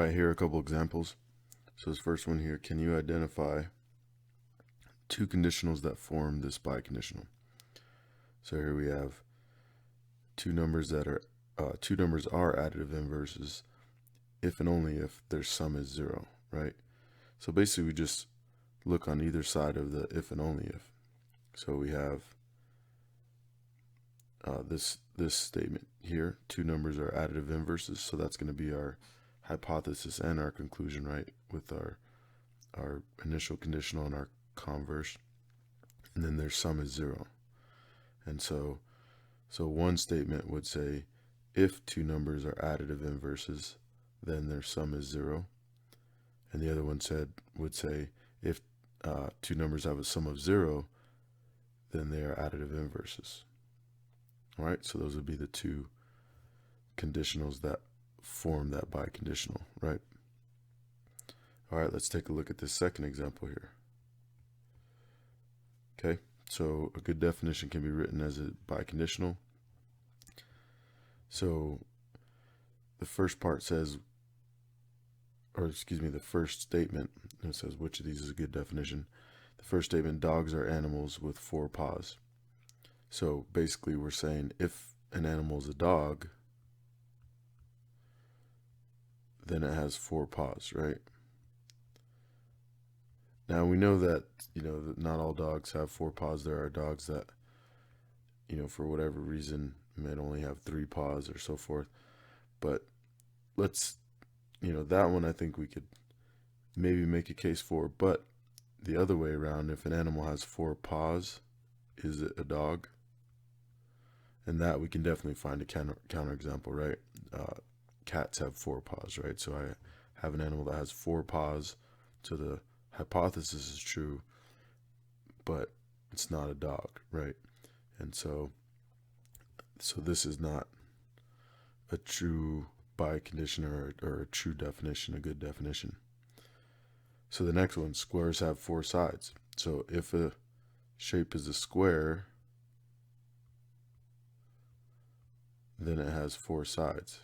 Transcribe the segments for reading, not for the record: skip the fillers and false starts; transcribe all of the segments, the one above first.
right, here are a couple examples. So this first one here, can you identify two conditionals that form this biconditional? So here we have two numbers that are additive inverses if and only if their sum is 0, right? So basically we just look on either side of the if and only if. So we have this statement here, two numbers are additive inverses, so that's going to be our hypothesis and our conclusion, right, with our initial conditional and our converse, and then their sum is 0. And so one statement would say if two numbers are additive inverses, then their sum is 0, and the other one would say if two numbers have a sum of 0, then they are additive inverses. All right, so those would be the two conditionals that form that biconditional, right? All right, let's take a look at this second example here. Okay, so a good definition can be written as a biconditional. So the first part says, the first statement, it says which of these is a good definition. The first statement, dogs are animals with 4 paws. So basically we're saying if an animal is a dog, then it has 4 paws, right? Now we know that, that not all dogs have 4 paws. There are dogs that, for whatever reason, might only have 3 paws or so forth. But let's, that one I think we could maybe make a case for. But the other way around, if an animal has 4 paws, is it a dog? And that we can definitely find a counterexample, right? Cats have 4 paws, right? So I have an animal that has 4 paws, so the hypothesis is true, but it's not a dog, right? And so this is not a true bicondition or a true definition, a good definition. So the next one, squares have 4 sides. So if a shape is a square, then it has 4 sides.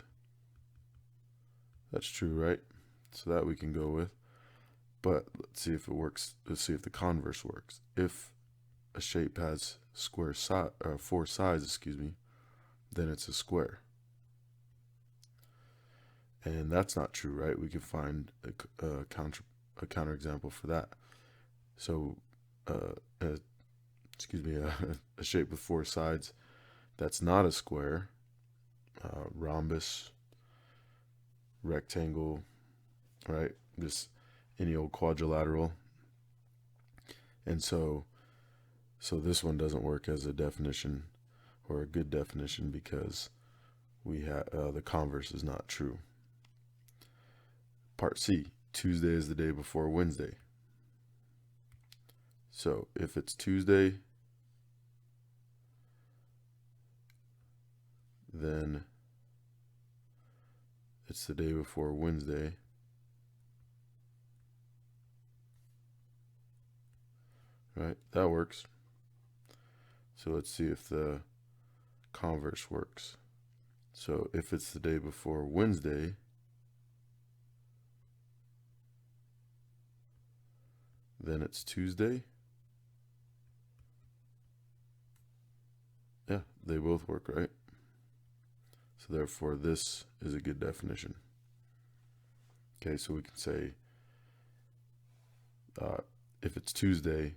That's true, right? So that we can go with. But let's see if it works. Let's see if the converse works. If a shape has 4 sides, then it's a square. And that's not true, right? We can find a counterexample for that. So, a shape with 4 sides that's not a square, rhombus, rectangle, right? Just any old quadrilateral. And so this one doesn't work as a definition or a good definition because we have the converse is not true. Part C, Tuesday is the day before Wednesday. So if it's Tuesday, then it's the day before Wednesday. Right, that works. So let's see if the converse works. So if it's the day before Wednesday, then it's Tuesday. Yeah, they both work, right? So therefore this is a good definition. Okay, so we can say if it's Tuesday,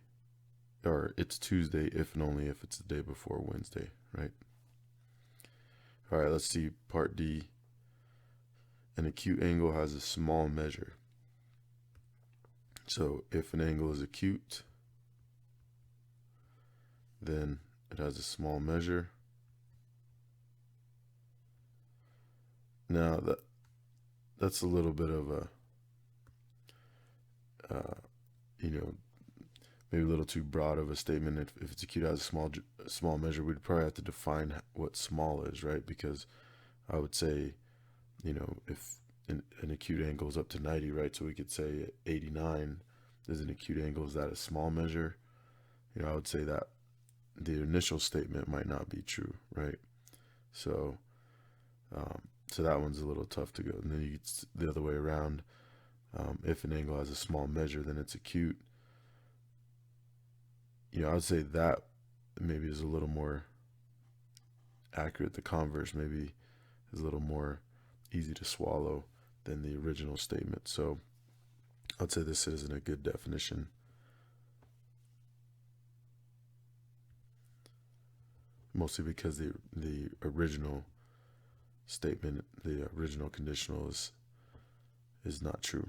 or it's Tuesday if and only if it's the day before Wednesday, right? All right, let's see part D. An acute angle has a small measure. So if an angle is acute, then it has a small measure. Now that's a little bit of a, maybe a little too broad of a statement. If it's acute has a small measure, we'd probably have to define what small is, right? Because I would say, if an acute angle is up to 90, right? So we could say 89 is an acute angle. Is that a small measure? I would say that the initial statement might not be true, right? So So that one's a little tough to go. And then the other way around. If an angle has a small measure, then it's acute. I would say that maybe is a little more accurate. The converse maybe is a little more easy to swallow than the original statement. So I'd say this isn't a good definition. Mostly because the original statement, the original conditional is not true.